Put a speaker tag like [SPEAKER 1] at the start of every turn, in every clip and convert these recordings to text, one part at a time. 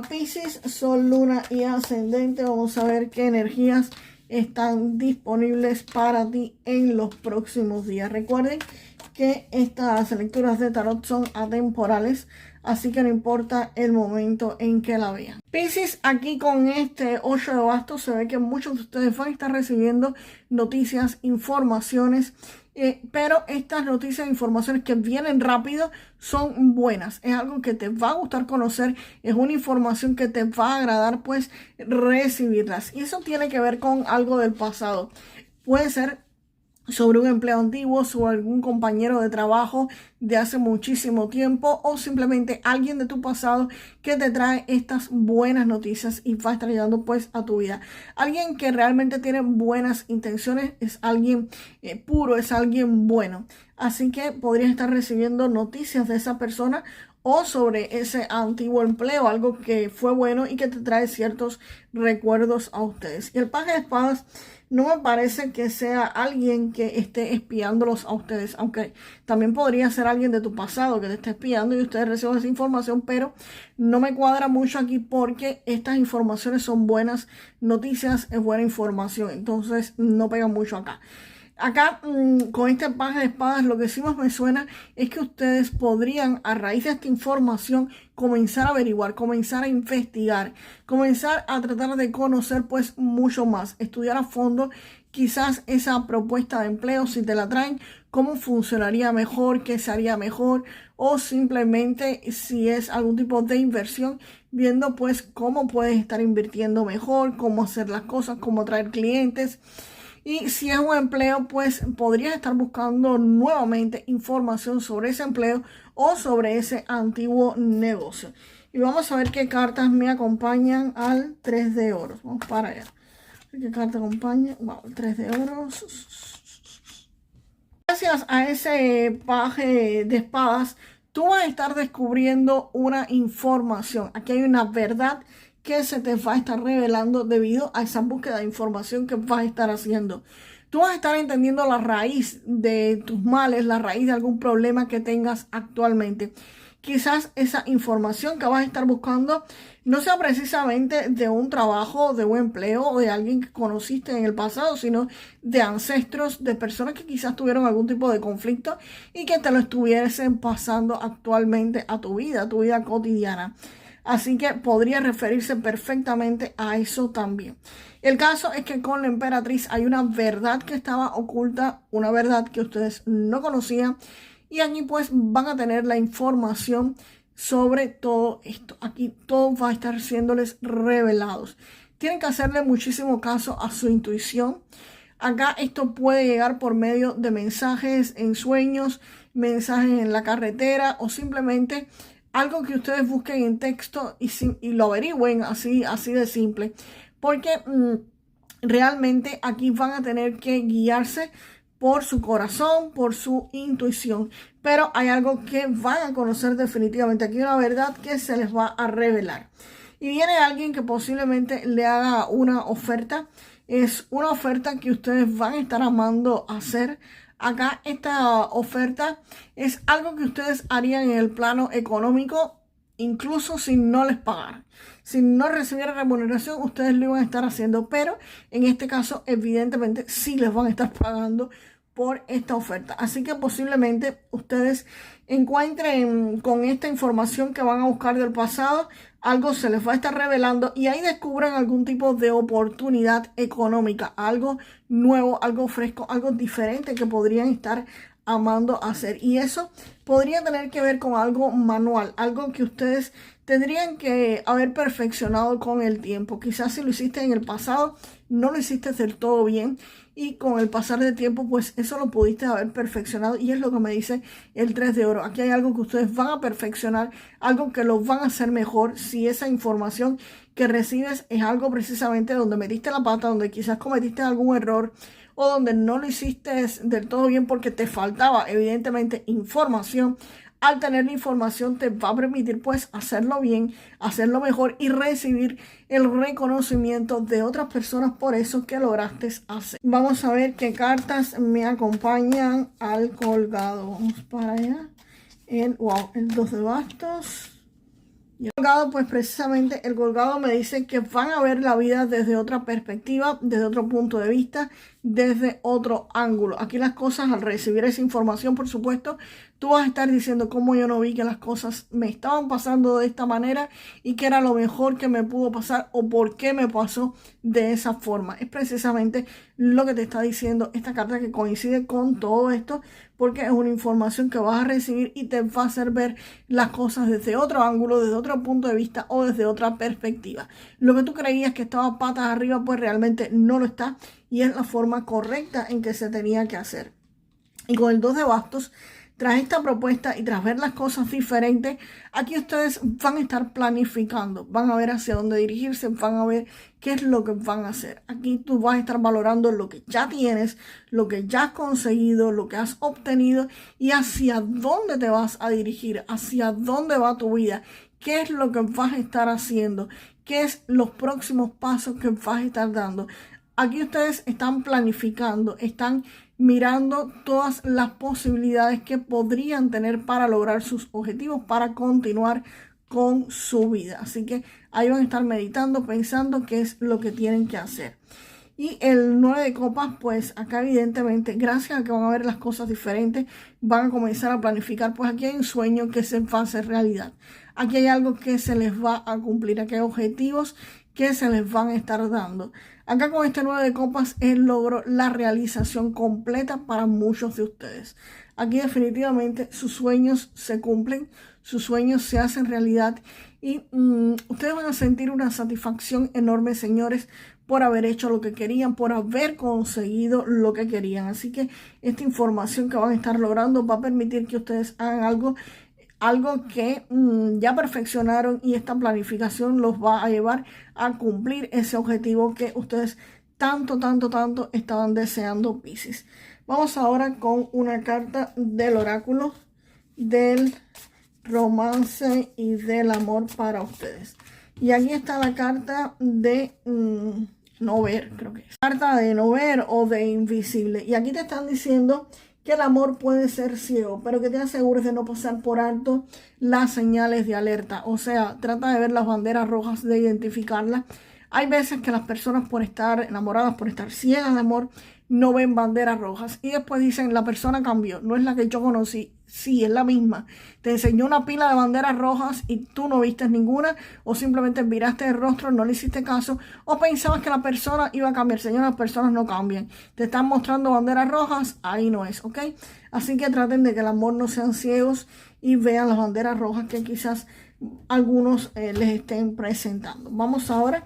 [SPEAKER 1] Piscis, Sol, Luna y Ascendente. Vamos a ver qué energías están disponibles para ti en los próximos días. Recuerden que estas lecturas de tarot son atemporales, así que no importa el momento en que la vean. Piscis, aquí con este 8 de bastos se ve que muchos de ustedes van a estar recibiendo noticias, informaciones, pero estas noticias e informaciones que vienen rápido son buenas. Es algo que te va a gustar conocer, es una información que te va a agradar pues recibirlas. Y eso tiene que ver con algo del pasado. Puede ser sobre un empleo antiguo, sobre algún compañero de trabajo de hace muchísimo tiempo o simplemente alguien de tu pasado que te trae estas buenas noticias y va a estar llegando pues a tu vida. Alguien que realmente tiene buenas intenciones, es alguien puro, es alguien bueno. Así que podrías estar recibiendo noticias de esa persona o sobre ese antiguo empleo, algo que fue bueno y que te trae ciertos recuerdos a ustedes. Y el paje de espadas no me parece que sea alguien que esté espiándolos a ustedes, aunque también podría ser alguien de tu pasado que te esté espiando y ustedes reciben esa información, pero no me cuadra mucho aquí porque estas informaciones son buenas noticias, es buena información, entonces no pega mucho acá. Acá, con este paje de espadas, lo que sí más me suena es que ustedes podrían, a raíz de esta información, comenzar a averiguar, comenzar a investigar, comenzar a tratar de conocer pues mucho más, estudiar a fondo quizás esa propuesta de empleo, si te la traen, cómo funcionaría mejor, qué se haría mejor, o simplemente si es algún tipo de inversión, viendo pues cómo puedes estar invirtiendo mejor, cómo hacer las cosas, cómo atraer clientes. Y si es un empleo, pues podrías estar buscando nuevamente información sobre ese empleo o sobre ese antiguo negocio. Y vamos a ver qué cartas me acompañan al 3 de oros. Vamos para allá. ¿Qué carta acompaña? Wow, el 3 de oros. Gracias a ese paje de espadas, tú vas a estar descubriendo una información. Aquí hay una verdad que se te va a estar revelando debido a esa búsqueda de información que vas a estar haciendo. Tú vas a estar entendiendo la raíz de tus males, la raíz de algún problema que tengas actualmente. Quizás esa información que vas a estar buscando no sea precisamente de un trabajo, de un empleo o de alguien que conociste en el pasado, sino de ancestros, de personas que quizás tuvieron algún tipo de conflicto y que te lo estuviesen pasando actualmente a tu vida cotidiana. Así que podría referirse perfectamente a eso también. El caso es que con la emperatriz hay una verdad que estaba oculta, una verdad que ustedes no conocían. Y aquí pues van a tener la información sobre todo esto. Aquí todo va a estar siéndoles revelados. Tienen que hacerle muchísimo caso a su intuición. Acá esto puede llegar por medio de mensajes en sueños, mensajes en la carretera o simplemente algo que ustedes busquen en texto y lo averigüen así de simple. Porque realmente aquí van a tener que guiarse por su corazón, por su intuición. Pero hay algo que van a conocer definitivamente. Aquí hay una verdad que se les va a revelar. Y viene alguien que posiblemente le haga una oferta. Es una oferta que ustedes van a estar amando hacer. Acá esta oferta es algo que ustedes harían en el plano económico, incluso si no les pagaran. Si no recibieran remuneración, ustedes lo iban a estar haciendo, pero en este caso, evidentemente, sí les van a estar pagando por esta oferta. Así que posiblemente ustedes encuentren con esta información que van a buscar del pasado, algo se les va a estar revelando y ahí descubran algún tipo de oportunidad económica, algo nuevo, algo fresco, algo diferente que podrían estar amando hacer. Y eso podría tener que ver con algo manual, algo que ustedes tendrían que haber perfeccionado con el tiempo. Quizás si lo hiciste en el pasado, no lo hiciste del todo bien y con el pasar del tiempo, pues eso lo pudiste haber perfeccionado y es lo que me dice el 3 de oro. Aquí hay algo que ustedes van a perfeccionar, algo que lo van a hacer mejor si esa información que recibes es algo precisamente donde metiste la pata, donde quizás cometiste algún error o donde no lo hiciste del todo bien porque te faltaba evidentemente información. Al tener la información te va a permitir pues hacerlo bien, hacerlo mejor y recibir el reconocimiento de otras personas por eso que lograste hacer. Vamos a ver qué cartas me acompañan al colgado. Vamos para allá. El 2 de bastos, Y el colgado, pues precisamente el colgado me dice que van a ver la vida desde otra perspectiva, desde otro punto de vista, desde otro ángulo. Aquí las cosas, al recibir esa información, por supuesto, tú vas a estar diciendo cómo yo no vi que las cosas me estaban pasando de esta manera y que era lo mejor que me pudo pasar o por qué me pasó de esa forma. Es precisamente lo que te está diciendo esta carta, que coincide con todo esto, porque es una información que vas a recibir y te va a hacer ver las cosas desde otro ángulo, desde otro punto de vista o desde otra perspectiva. Lo que tú creías que estaba patas arriba, pues realmente no lo está, y es la forma correcta en que se tenía que hacer. Y con el 2 de bastos, tras esta propuesta y tras ver las cosas diferentes, aquí ustedes van a estar planificando, van a ver hacia dónde dirigirse, van a ver qué es lo que van a hacer. Aquí tú vas a estar valorando lo que ya tienes, lo que ya has conseguido, lo que has obtenido y hacia dónde te vas a dirigir, hacia dónde va tu vida, qué es lo que vas a estar haciendo, qué es los próximos pasos que vas a estar dando. Aquí ustedes están planificando, están mirando todas las posibilidades que podrían tener para lograr sus objetivos, para continuar con su vida. Así que ahí van a estar meditando, pensando qué es lo que tienen que hacer. Y el 9 de copas, pues acá evidentemente, gracias a que van a ver las cosas diferentes, van a comenzar a planificar. Pues aquí hay un sueño que se va a hacer realidad. Aquí hay algo que se les va a cumplir. Aquí hay objetivos que se les van a estar dando. Acá con este 9 de copas es logro la realización completa para muchos de ustedes. Aquí definitivamente sus sueños se cumplen, sus sueños se hacen realidad y ustedes van a sentir una satisfacción enorme, señores, por haber hecho lo que querían, por haber conseguido lo que querían. Así que esta información que van a estar logrando va a permitir que ustedes hagan algo que ya perfeccionaron, y esta planificación los va a llevar a cumplir ese objetivo que ustedes tanto estaban deseando, Piscis. Vamos ahora con una carta del oráculo del romance y del amor para ustedes. Y aquí está la carta de no ver, creo que es. Carta de no ver o de invisible. Y aquí te están diciendo que el amor puede ser ciego, pero que te asegures de no pasar por alto las señales de alerta. O sea, trata de ver las banderas rojas, de identificarlas. Hay veces que las personas, por estar enamoradas, por estar ciegas de amor, no ven banderas rojas. Y después dicen, la persona cambió, no es la que yo conocí. Sí, es la misma. Te enseñó una pila de banderas rojas y tú no viste ninguna, o simplemente miraste el rostro, no le hiciste caso, o pensabas que la persona iba a cambiar. Señor, las personas no cambian. Te están mostrando banderas rojas, ahí no es, ¿ok? Así que traten de que el amor no sean ciegos y vean las banderas rojas que quizás algunos les estén presentando. Vamos ahora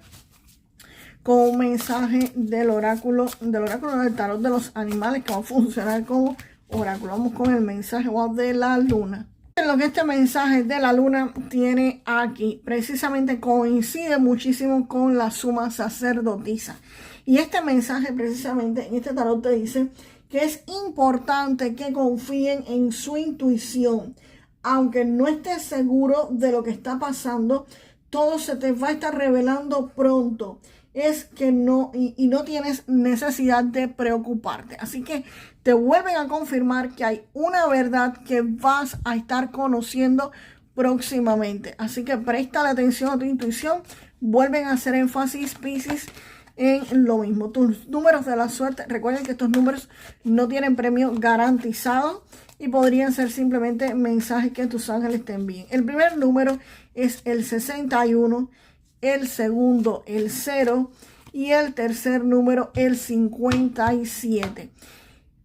[SPEAKER 1] con un mensaje del oráculo del tarot de los animales, que va a funcionar como oráculo. Vamos con el mensaje de la luna. Lo que este mensaje de la luna tiene aquí precisamente coincide muchísimo con la suma sacerdotisa. Y este mensaje precisamente en este tarot te dice que es importante que confíen en su intuición. Aunque no estés seguro de lo que está pasando, todo se te va a estar revelando pronto. Es que no, y no tienes necesidad de preocuparte. Así que te vuelven a confirmar que hay una verdad que vas a estar conociendo próximamente. Así que presta atención a tu intuición. Vuelven a hacer énfasis, Piscis, en lo mismo. Tus números de la suerte, recuerden que estos números no tienen premio garantizado y podrían ser simplemente mensajes que tus ángeles te envíen. El primer número es el 61. El segundo, el 0, y el tercer número, el 57.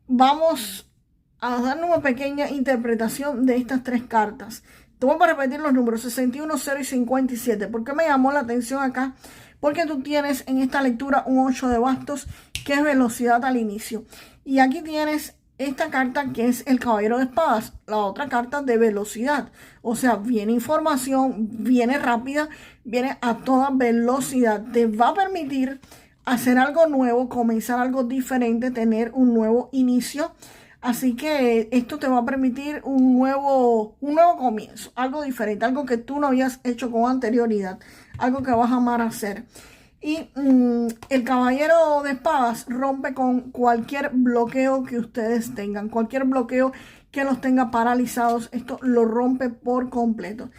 [SPEAKER 1] Vamos a dar una pequeña interpretación de estas tres cartas. Te voy a repetir los números 61, 0 y 57. ¿Por qué me llamó la atención acá? Porque tú tienes en esta lectura un 8 de bastos, que es velocidad al inicio. Y aquí tienes esta carta, que es el caballero de espadas, la otra carta de velocidad. O sea, viene información, viene rápida, viene a toda velocidad. Te va a permitir hacer algo nuevo, comenzar algo diferente, tener un nuevo inicio. Así que esto te va a permitir un nuevo comienzo, algo diferente, algo que tú no habías hecho con anterioridad, algo que vas a amar hacer. Y el caballero de espadas rompe con cualquier bloqueo que ustedes tengan, cualquier bloqueo que los tenga paralizados. Esto lo rompe por completo.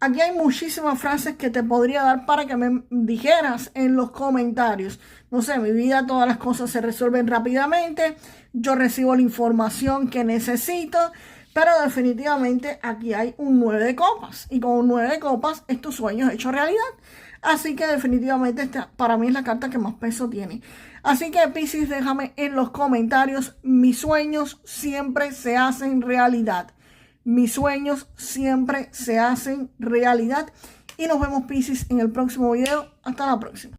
[SPEAKER 1] Aquí hay muchísimas frases que te podría dar para que me dijeras en los comentarios. No sé, mi vida, todas las cosas se resuelven rápidamente. Yo recibo la información que necesito. Pero definitivamente aquí hay un 9 de copas. Y con un 9 de copas es tu sueño hecho realidad. Así que definitivamente esta para mí es la carta que más peso tiene. Así que Piscis, déjame en los comentarios. Mis sueños siempre se hacen realidad. Mis sueños siempre se hacen realidad. Y nos vemos, Piscis, en el próximo video. Hasta la próxima.